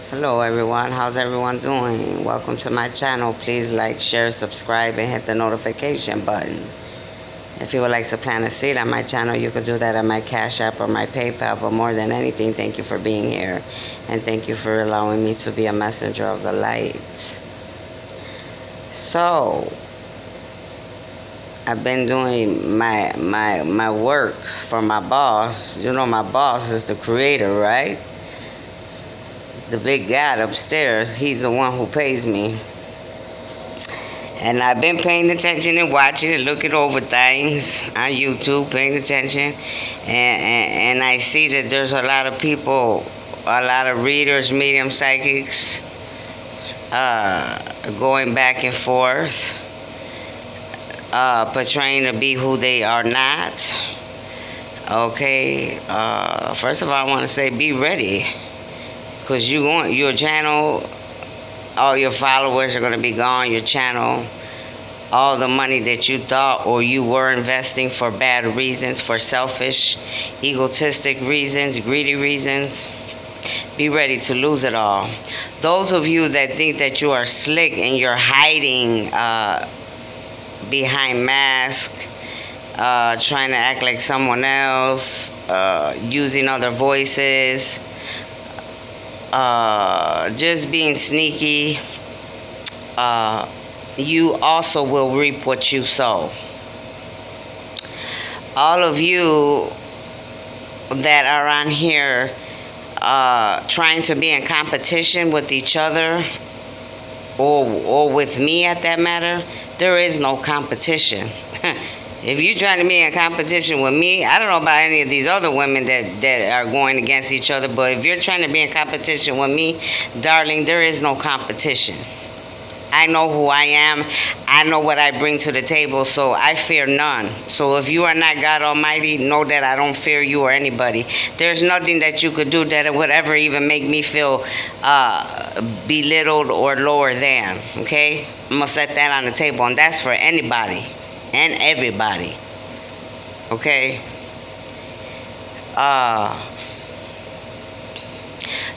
Hello everyone, how's everyone doing? Welcome to my channel. Please like, share, subscribe, and hit the notification button. If you would like to plant a seed on my channel, you could do that on my Cash App or my PayPal. But more than anything, thank you for being here. And thank you for allowing me to be a messenger of the light. So, I've been doing my work for my boss. You know my boss is the creator, right? The big God upstairs, he's the one who pays me. And I've been paying attention and watching and looking over things on YouTube, paying attention. And I see that there's a lot of people, a lot of readers, medium psychics, going back and forth, portraying to be who they are not. Okay, first of all, I want to say be ready. Because your channel, all your followers are going to be gone. Your channel, all the money that you thought or you were investing for bad reasons, for selfish, egotistic reasons, greedy reasons, be ready to lose it all. Those of you that think that you are slick and you're hiding behind masks, trying to act like someone else, using other voices, just being sneaky, you also will reap what you sow. All of you that are on here trying to be in competition with each other or with me at that matter, there is no competition. If you're trying to be in competition with me, I don't know about any of these other women that are going against each other, but if you're trying to be in competition with me, darling, there is no competition. I know who I am. I know what I bring to the table, so I fear none. So if you are not God Almighty, know that I don't fear you or anybody. There's nothing that you could do that would ever even make me feel belittled or lower than, okay? I'm going to set that on the table, and that's for anybody and everybody, okay?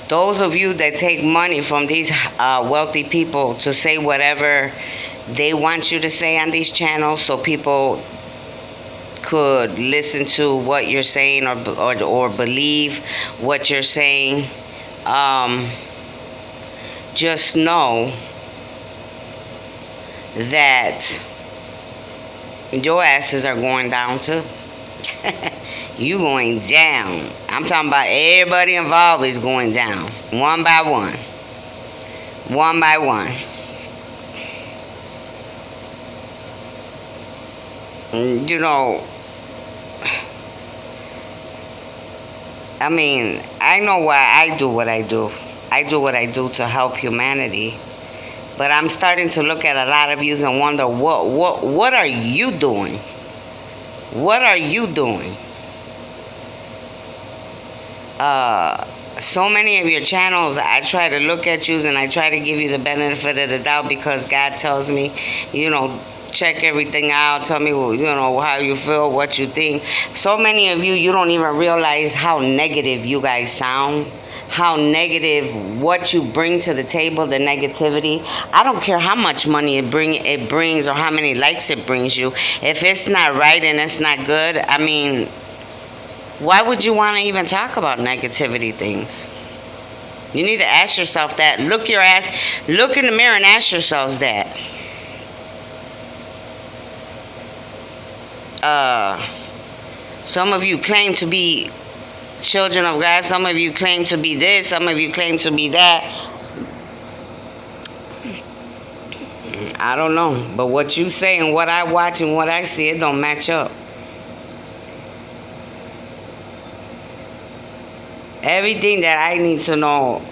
Those of you that take money from these wealthy people to say whatever they want you to say on these channels so people could listen to what you're saying or believe what you're saying, just know that your asses are going down too. You going down. I'm talking about everybody involved is going down. One by one. One by one. You know, I mean, I know why I do what I do. I do what I do to help humanity. But I'm starting to look at a lot of you and wonder, what are you doing? What are you doing? So many of your channels, I try to look at you and I try to give you the benefit of the doubt because God tells me, you know, check everything out. Tell me, you know, how you feel, what you think. So many of you, you don't even realize how negative you guys sound. How negative what you bring to the table, the negativity. I don't care how much money it brings or how many likes it brings you. If it's not right and it's not good, I mean, why would you want to even talk about negativity things? You need to ask yourself that. Look in the mirror and ask yourselves that. Some of you claim to be children of God. Some of you claim to be this. Some of you claim to be that. I don't know. But what you say and what I watch and what I see, it don't match up. Everything that I need to know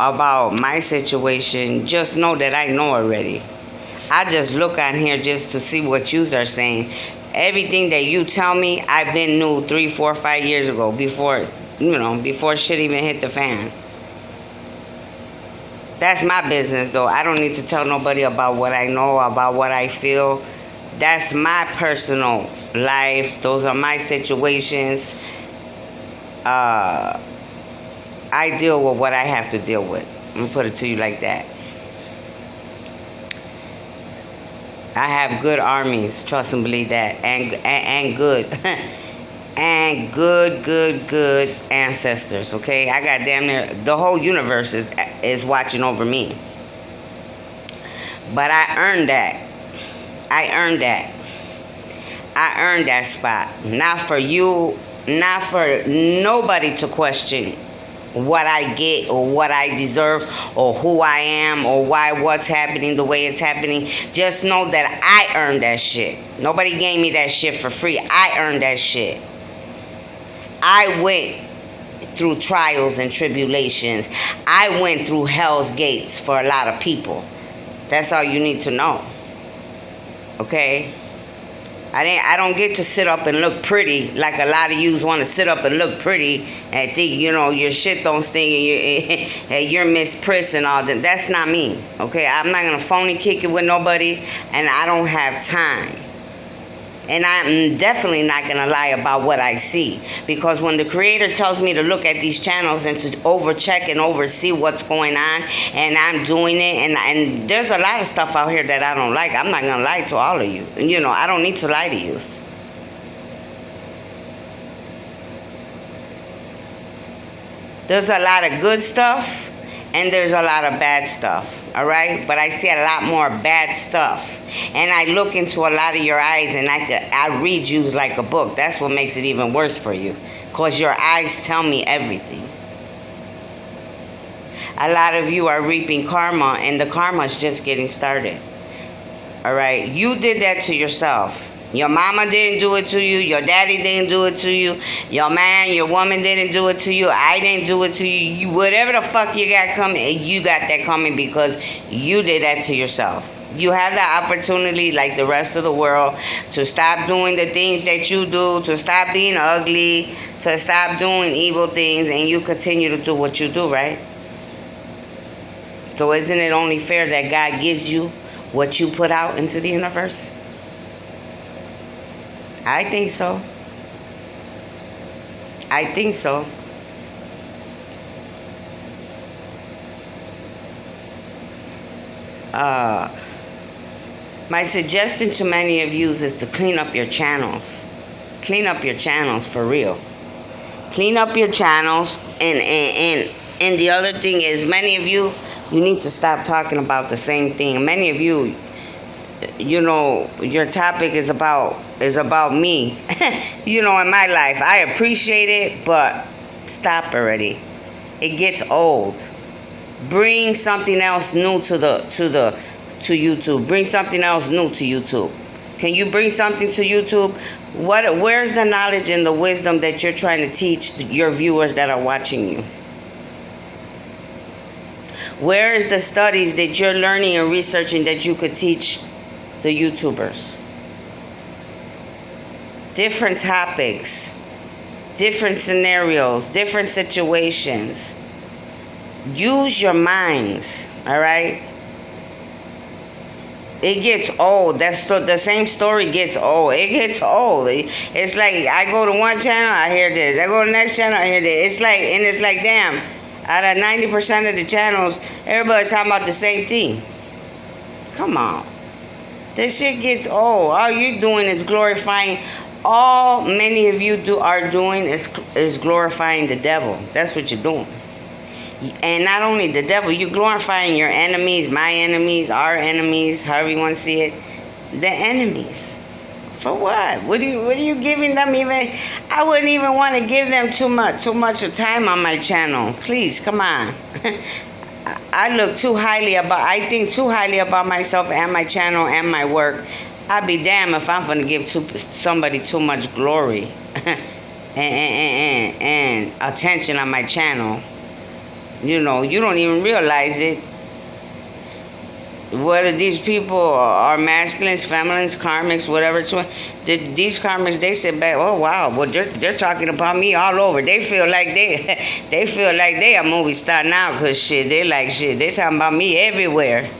about my situation, just know that I know already. I just look on here just to see what yous are saying. Everything that you tell me, I've been knew 3, 4, 5 years ago, before, you know, before shit even hit the fan. That's my business, though. I don't need to tell nobody about what I know, about what I feel. That's my personal life. Those are my situations. I deal with what I have to deal with. I'm gonna put it to you like that. I have good armies, trust and believe that, and good, and good ancestors. Okay, I got damn near the whole universe is watching over me. But I earned that. I earned that. I earned that spot. Not for you, not for nobody to question what I get or what I deserve or who I am or why what's happening the way it's happening. Just know that I earned that shit. Nobody gave me that shit for free. I earned that shit. I went through trials and tribulations. I went through hell's gates for a lot of people. That's all you need to know. Okay? I don't get to sit up and look pretty like a lot of yous want to sit up and look pretty and think, you know, your shit don't stink and you're Miss Priss and all that. That's not me, okay? I'm not going to phony kick it with nobody, and I don't have time. And I'm definitely not going to lie about what I see. Because when the creator tells me to look at these channels and to overcheck and oversee what's going on, and I'm doing it, and there's a lot of stuff out here that I don't like. I'm not going to lie to all of you. And, you know, I don't need to lie to you. There's a lot of good stuff, and there's a lot of bad stuff. All right, but I see a lot more bad stuff, and I look into a lot of your eyes, and I read you like a book. That's what makes it even worse for you, because your eyes tell me everything. A lot of you are reaping karma, and the karma is just getting started. All right, you did that to yourself. Your mama didn't do it to you. Your daddy didn't do it to you. Your man, your woman didn't do it to you. I didn't do it to you. Whatever the fuck you got coming, you got that coming because you did that to yourself. You have the opportunity, like the rest of the world, to stop doing the things that you do, to stop being ugly, to stop doing evil things, and you continue to do what you do, right? So isn't it only fair that God gives you what you put out into the universe? I think so. I think so. My suggestion to many of you is to clean up your channels. Clean up your channels for real. Clean up your channels. And the other thing is, many of you need to stop talking about the same thing. Many of you, you know, your topic is about me, you know, in my life. I appreciate it, but stop already. It gets old. Bring something else new to YouTube. Bring something else new to YouTube. Can you bring something to YouTube? Where's the knowledge and the wisdom that you're trying to teach your viewers that are watching you? Where is the studies that you're learning and researching that you could teach the YouTubers? Different topics, different scenarios, different situations. Use your minds, all right? It gets old. The same story gets old. It gets old. It's like I go to one channel, I hear this. I go to the next channel, I hear this. It's like, damn, out of 90% of the channels, everybody's talking about the same thing. Come on. This shit gets old. All you're doing is glorifying. All many of you are doing is glorifying the devil. That's what you're doing. And not only the devil, you're glorifying your enemies, my enemies, our enemies, however you want to see it. The enemies. For what? What are you giving them even? I wouldn't even want to give them too much of time on my channel. Please, come on. I think too highly about myself and my channel and my work. I'd be damned if I'm gonna give somebody too much glory and attention on my channel. You know, you don't even realize it. Whether these people are masculines, feminines, karmics, whatever. These karmics, they sit back. Oh wow, well they're talking about me all over. They feel like they feel like they a movie star now, cause shit, they like shit. They talking about me everywhere.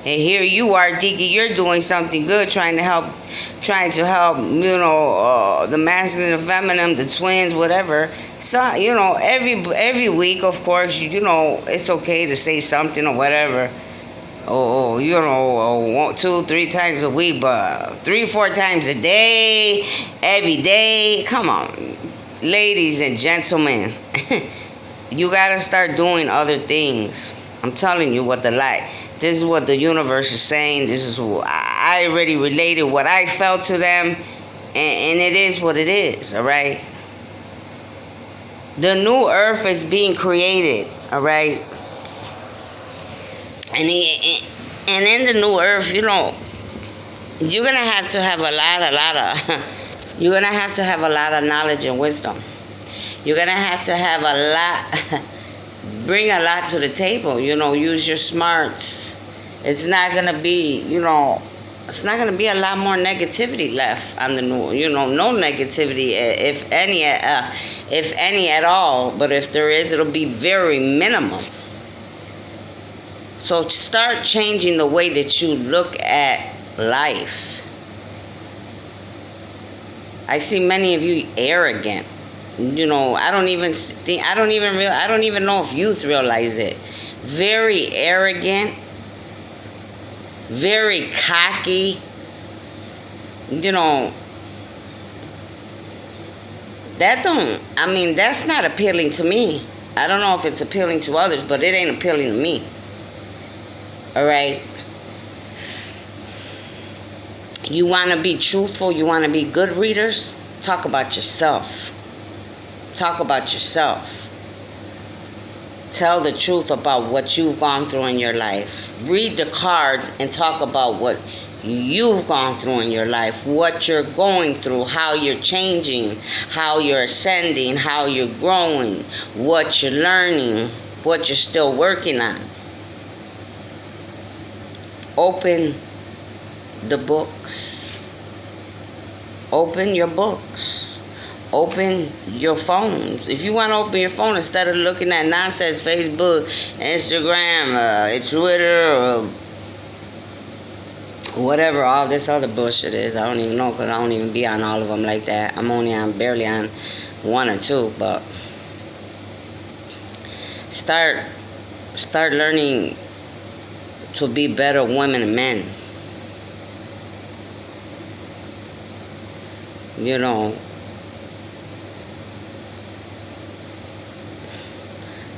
And here you are, Diki, you're doing something good, trying to help, the masculine, the feminine, the twins, whatever. So, every week, of course, it's okay to say something or whatever. Oh, 2, 3 times a week, but 3, 4 times a day, every day. Come on, ladies and gentlemen, you gotta start doing other things. I'm telling you what this is what the universe is saying. This is what I already related what I felt to them, and it is what it is. All right. The new earth is being created. All right. And in the new earth, you're gonna have to have you're gonna have to have a lot of knowledge and wisdom. You're gonna have to have bring a lot to the table. Use your smarts. It's not gonna be, it's not gonna be a lot more negativity left on the new. No negativity, if any at all. But if there is, it'll be very minimal. So start changing the way that you look at life. I see many of you arrogant. I don't even know if youth realize it. Very arrogant, very cocky. That's not appealing to me. I don't know if it's appealing to others, but it ain't appealing to me. All right. You want to be truthful? You want to be good readers? Talk about yourself. Talk about yourself. Tell the truth about what you've gone through in your life. Read the cards and talk about what you've gone through in your life, what you're going through, how you're changing, how you're ascending, how you're growing, what you're learning, what you're still working on. Open the books. Open your books. Open your phones. If you want to open your phone instead of looking at nonsense, Facebook, Instagram, Twitter, or whatever all this other bullshit is. I don't even know, because I don't even be on all of them like that. I'm barely on 1 or 2, but start learning to be better women and men.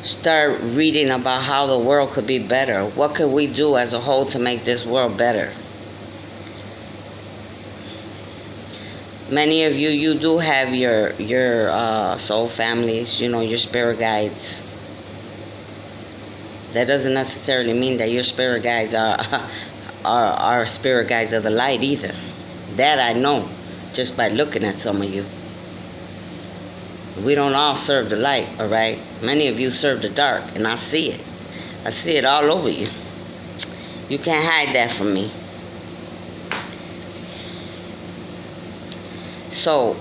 Start reading about how the world could be better. What could we do as a whole to make this world better? Many of you do have your soul families, your spirit guides. That doesn't necessarily mean that your spirit guides are spirit guides of the light either. That I know just by looking at some of you. We don't all serve the light, all right? Many of you serve the dark, and I see it. I see it all over you. You can't hide that from me. So,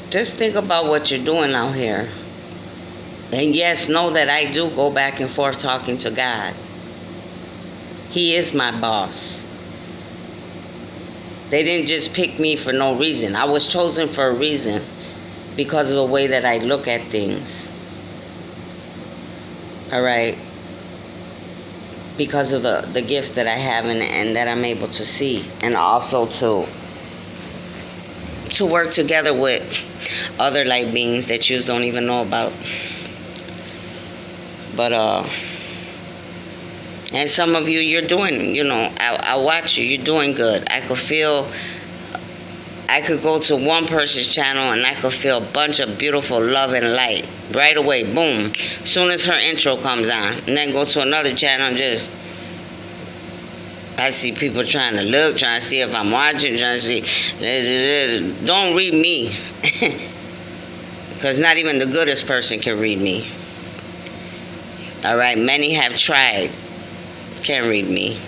just think about what you're doing out here. And yes, know that I do go back and forth talking to God. He is my boss. They didn't just pick me for no reason. I was chosen for a reason, because of the way that I look at things. All right? Because of the gifts that I have and that I'm able to see. And also to work together with other light beings that you don't even know about. But, and some of you, you're doing, I watch you, you're doing good. I could go to one person's channel and I could feel a bunch of beautiful love and light right away, boom, as soon as her intro comes on. And then go to another channel and I see people trying to see if I'm watching, trying to see. Don't read me. Because not even the goodest person can read me. All right, many have tried. Can't read me.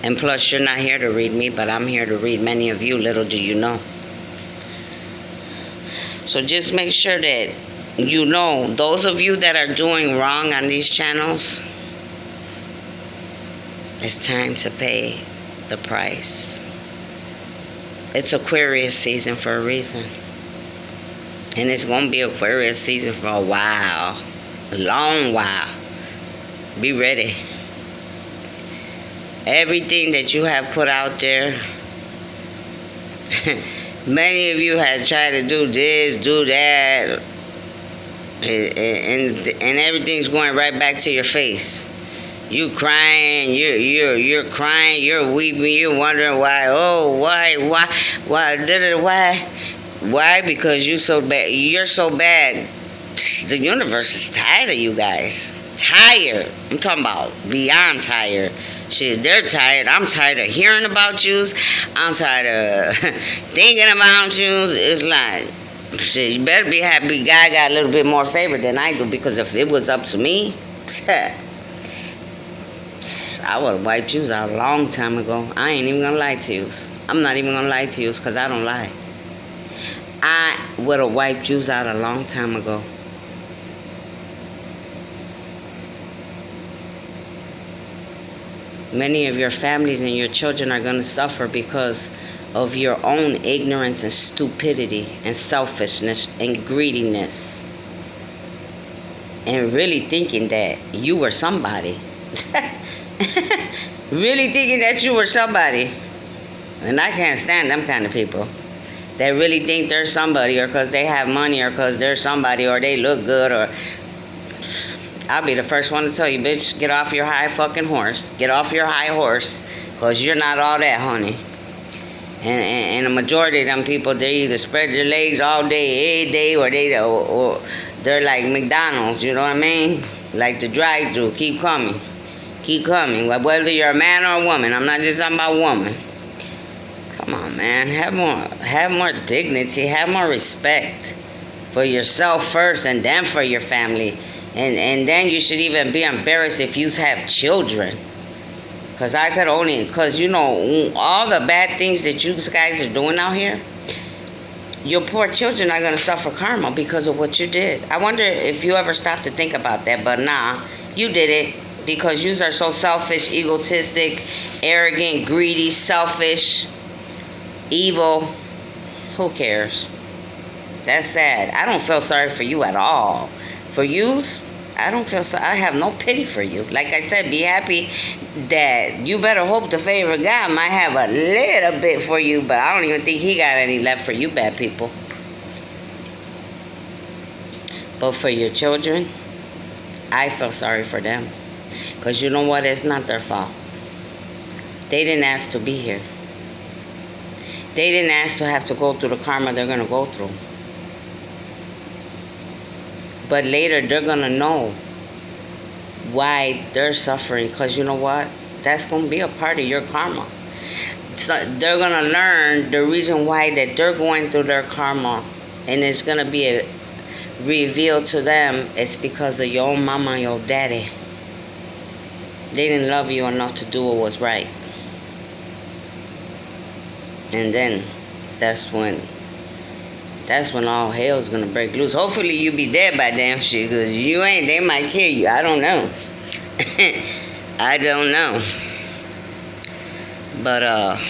And plus, you're not here to read me, but I'm here to read many of you, little do you know. So just make sure that you know, those of you that are doing wrong on these channels, it's time to pay the price. It's Aquarius season for a reason. And it's going to be Aquarius season for a while. A long while. Be ready. Everything that you have put out there, many of you have tried to do this, do that, and everything's going right back to your face. You crying, you're crying, you're weeping, you're wondering why. Oh, why? Because you're so bad. You're so bad. The universe is tired of you guys. Tired. I'm talking about beyond tired. Shit, they're tired. I'm tired of hearing about you. I'm tired of thinking about you. It's like, shit, you better be happy God got a little bit more favor than I do, because if it was up to me, I would have wiped you out a long time ago. I ain't even gonna lie to you. I'm not even gonna lie to you because I don't lie. I would have wiped you out a long time ago. Many of your families and your children are going to suffer because of your own ignorance and stupidity and selfishness and greediness. And really thinking that you were somebody. Really thinking that you were somebody. And I can't stand them kind of people. That really think they're somebody, or because they have money, or because they're somebody, or they look good, or... I'll be the first one to tell you, bitch, get off your high fucking horse. Get off your high horse, because you're not all that, honey. And the majority of them people, they either spread their legs all day, every day, or they're like McDonald's, you know what I mean? Like the drive-thru, keep coming. Keep coming. Whether you're a man or a woman, I'm not just talking about woman. Come on, man. Have more dignity. Have more respect for yourself first, and then for your family. And then you should even be embarrassed if you have children. Because you know, all the bad things that you guys are doing out here, your poor children are going to suffer karma because of what you did. I wonder if you ever stopped to think about that, but nah, you did it because you are so selfish, egotistic, arrogant, greedy, selfish, evil. Who cares? That's sad. I don't feel sorry for you at all. For yous, I don't feel so. I have no pity for you. Like I said, be happy that you better hope the favor of God might have a little bit for you, but I don't even think he got any left for you bad people. But for your children, I feel sorry for them. Because you know what? It's not their fault. They didn't ask to be here. They didn't ask to have to go through the karma they're going to go through. But later, they're going to know why they're suffering. Because you know what? That's going to be a part of your karma. So they're going to learn the reason why that they're going through their karma. And it's going to be revealed to them. It's because of your own mama and your daddy. They didn't love you enough to do what was right. And then that's when all hell's gonna break loose. Hopefully you be dead by damn shit, because you ain't, they might kill you. I don't know. I don't know. But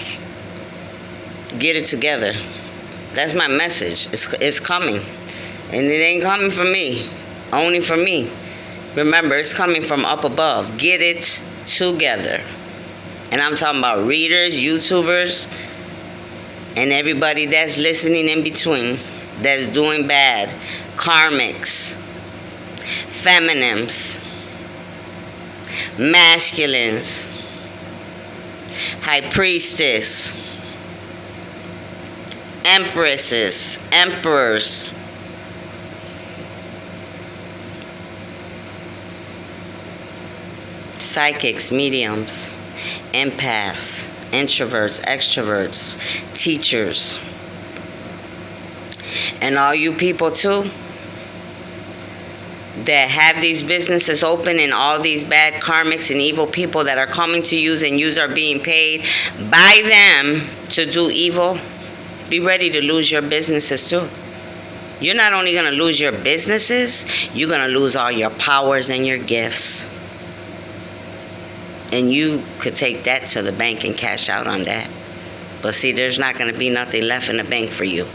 get it together. That's my message. It's coming. And it ain't coming from me. Only from me. Remember, it's coming from up above. Get it together. And I'm talking about readers, YouTubers, and everybody that's listening in between, that's doing bad. Karmics, feminines, masculines, high priestess, empresses, emperors, psychics, mediums, empaths, introverts, extroverts, teachers, and all you people too that have these businesses open, and all these bad karmics and evil people that are coming to you, and yous are being paid by them to do evil. Be ready to lose your businesses too. You're not only going to lose your businesses, you're going to lose all your powers and your gifts. And you could take that to the bank and cash out on that. But see, there's not going to be nothing left in the bank for you.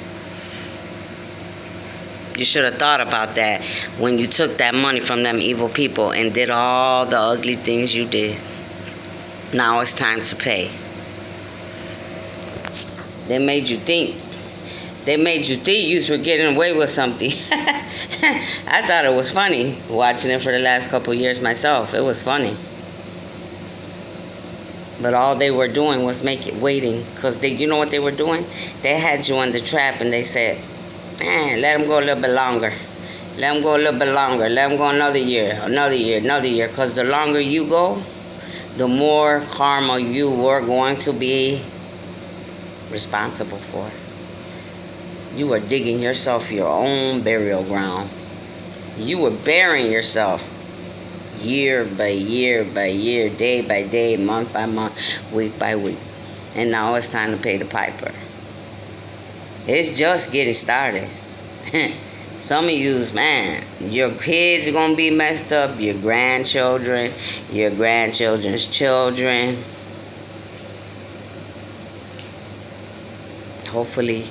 You should have thought about that when you took that money from them evil people and did all the ugly things you did. Now it's time to pay. They made you think. They made you think you were getting away with something. I thought it was funny watching it for the last couple of years myself. It was funny. But all they were doing was waiting. Because you know what they were doing? They had you on the trap and they said, let them go a little bit longer. Let them go a little bit longer. Let them go another year, another year, another year. Because the longer you go, the more karma you were going to be responsible for. You were digging yourself your own burial ground. You were burying yourself year by year by year, day by day, month by month, week by week. And now it's time to pay the piper. It's just getting started. Some of yous, man, your kids are going to be messed up, your grandchildren, your grandchildren's children. Hopefully,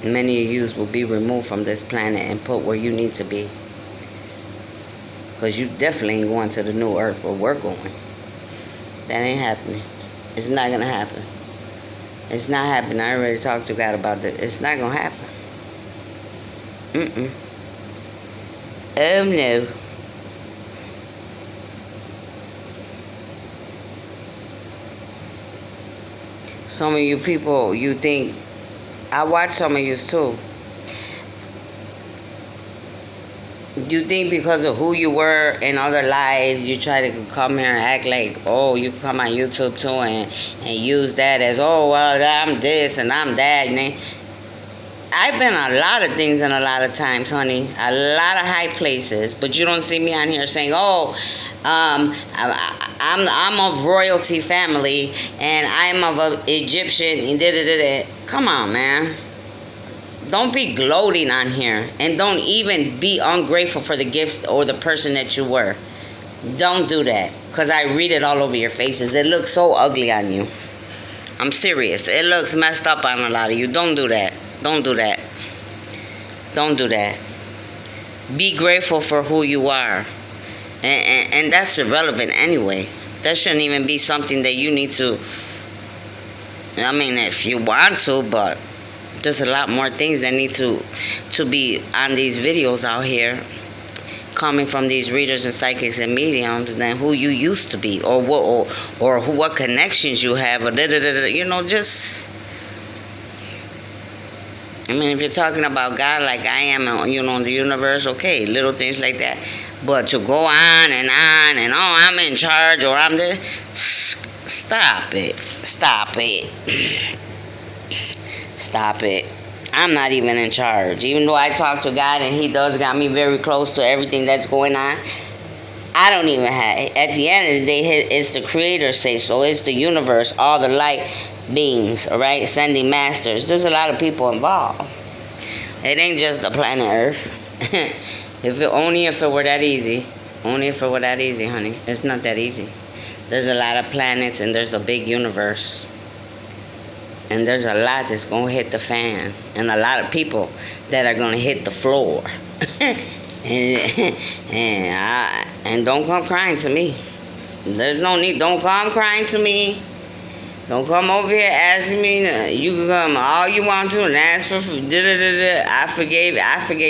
many of yous will be removed from this planet and put where you need to be. Because you definitely ain't going to the new earth where we're going. That ain't happening. It's not going to happen. It's not happening. I already talked to God about that. It's not going to happen. Oh, no. Some of you people, you think, I watch some of you too. You think because of who you were in other lives, you try to come here and act like, oh, you come on YouTube too and use that as, oh, well, I'm this and I'm that. And I've been a lot of things and a lot of times, honey. A lot of high places. But you don't see me on here saying, oh, I'm of royalty family and I'm of an Egyptian. Come on, man. Don't be gloating on here. And don't even be ungrateful for the gifts or the person that you were. Don't do that. Because I read it all over your faces. It looks so ugly on you. I'm serious. It looks messed up on a lot of you. Don't do that. Don't do that. Don't do that. Be grateful for who you are. And that's irrelevant anyway. That shouldn't even be something that you need to... I mean, if you want to, but... there's a lot more things that need to be on these videos out here, coming from these readers and psychics and mediums, than who you used to be, or what connections you have, or you know, just. I mean, if you're talking about God like I am, you know, in the universe, okay, little things like that. But to go on and oh, I'm in charge, or I'm this, stop it, stop it. Stop it. I'm not even in charge. Even though I talk to God and he does got me very close to everything that's going on, I don't even have... At the end of the day, it's the Creator say so. It's the universe, all the light beings, all right? Sending masters. There's a lot of people involved. It ain't just the planet Earth. Only if it were that easy. Only if it were that easy, honey. It's not that easy. There's a lot of planets and there's a big universe. And there's a lot that's going to hit the fan. And a lot of people that are going to hit the floor. and don't come crying to me. There's no need. Don't come crying to me. Don't come over here asking me. You can come all you want to and ask for... I forgave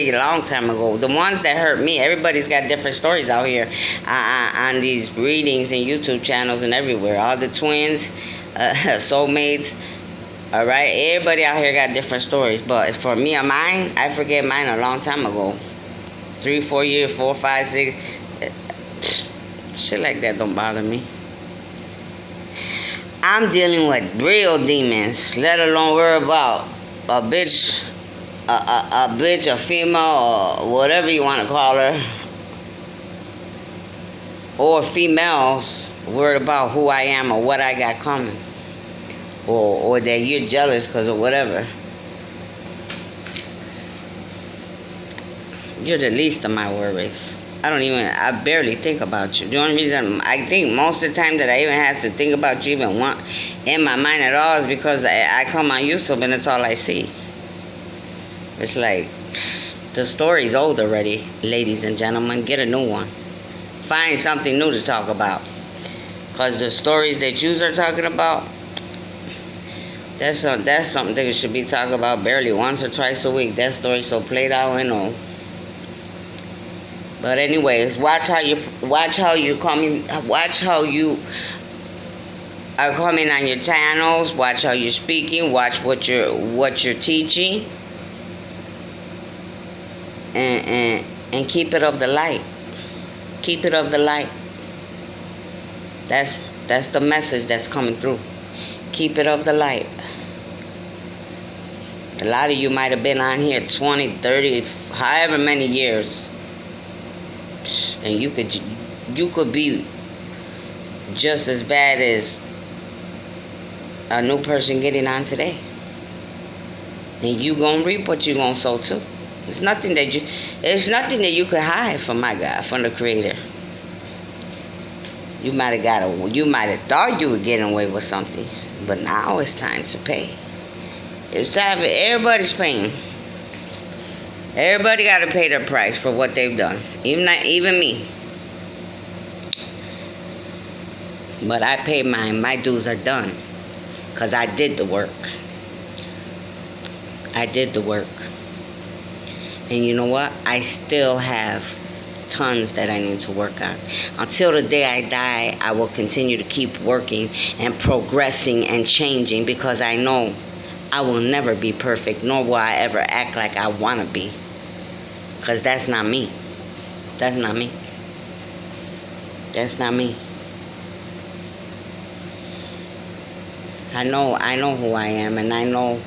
you a long time ago. The ones that hurt me, everybody's got different stories out here on these readings and YouTube channels and everywhere. All the twins, soulmates... All right, everybody out here got different stories, but for me or mine, I forget mine a long time ago. 3, 4 years, 4, 5, 6, shit like that don't bother me. I'm dealing with real demons, let alone worry about a bitch, a female, or whatever you want to call her, or females worried about who I am or what I got coming. or that you're jealous because of whatever. You're the least of my worries. I barely think about you. The only reason I think most of the time that I even have to think about you even want in my mind at all is because I come on YouTube and that's all I see. It's like, the story's old already, ladies and gentlemen. Get a new one. Find something new to talk about. Because the stories that you are talking about, that's something that you should be talking about barely once or twice a week. That story's so played out and old. But anyways, watch how you are coming on your channels. Watch how you're speaking. Watch what you're teaching. And keep it of the light. Keep it of the light. That's the message that's coming through. Keep it of the light. A lot of you might have been on here 20, 30, however many years. And you could be just as bad as a new person getting on today. And you gonna reap what you gonna sow too. It's nothing that you could hide from my God, from the Creator. You might have thought you were getting away with something, but now it's time to pay. It's time for everybody's paying. Everybody got to pay their price for what they've done. Even me. But I paid mine. My dues are done. Because I did the work. I did the work. And you know what? I still have tons that I need to work on. Until the day I die, I will continue to keep working and progressing and changing, because I know I will never be perfect, nor will I ever act like I want to be. Because that's not me. That's not me. That's not me. I know who I am, and I know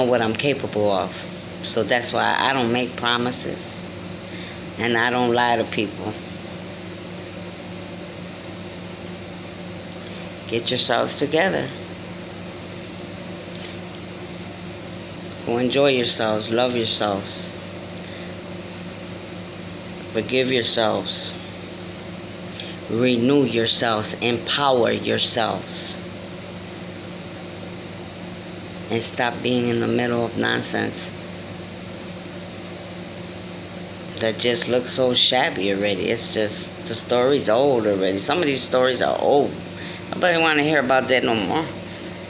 what I'm capable of. So that's why I don't make promises. And I don't lie to people. Get yourselves together. Go enjoy yourselves. Love yourselves. Forgive yourselves. Renew yourselves. Empower yourselves. And stop being in the middle of nonsense that just looks so shabby already. It's just, the story's old already. Some of these stories are old. Nobody want to hear about that no more.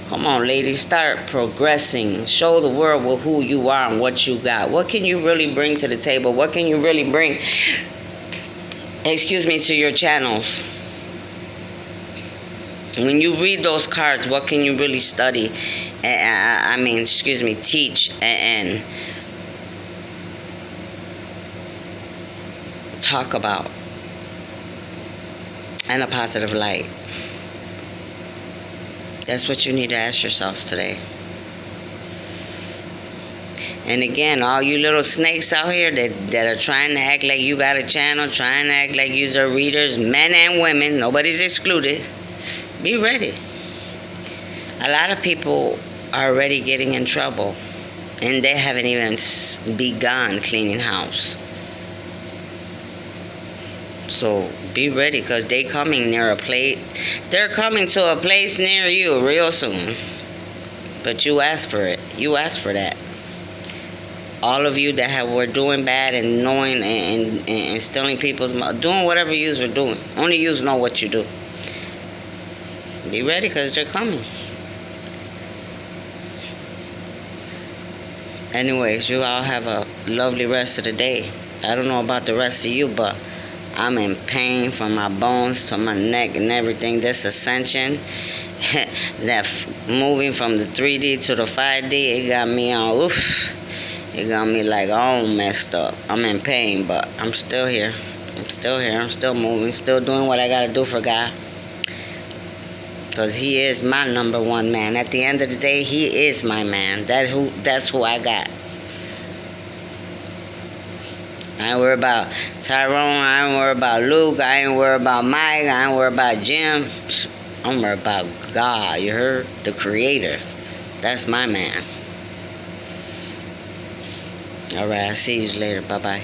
Come on, ladies, start progressing. Show the world with who you are and what you got. What can you really bring to the table? What can you really bring, to your channels? When you read those cards, what can you really study? Teach and talk about in a positive light? That's what you need to ask yourselves today. And again, all you little snakes out here that are trying to act like you got a channel, trying to act like you're readers, men and women, nobody's excluded. Be ready. A lot of people are already getting in trouble, and they haven't even begun cleaning house. So be ready, because they're coming to a place near you real soon. But you asked for it. You asked for that. All of you that were doing bad and knowing and stealing people's money, doing whatever you were doing. Only you know what you do. Be ready, because they're coming. Anyways, you all have a lovely rest of the day. I don't know about the rest of you, but I'm in pain from my bones to my neck and everything. This ascension, that moving from the 3D to the 5D, it got me on, oof. It got me like all messed up. I'm in pain, but I'm still here. I'm still moving, still doing what I gotta do for God. Because He is my number one man. At the end of the day, He is my man. That's who I got. I ain't worried about Tyrone. I ain't worried about Luke. I ain't worried about Mike. I ain't worried about Jim. I'm worried about God, you heard? The Creator. That's my man. Alright, I'll see you later. Bye-bye.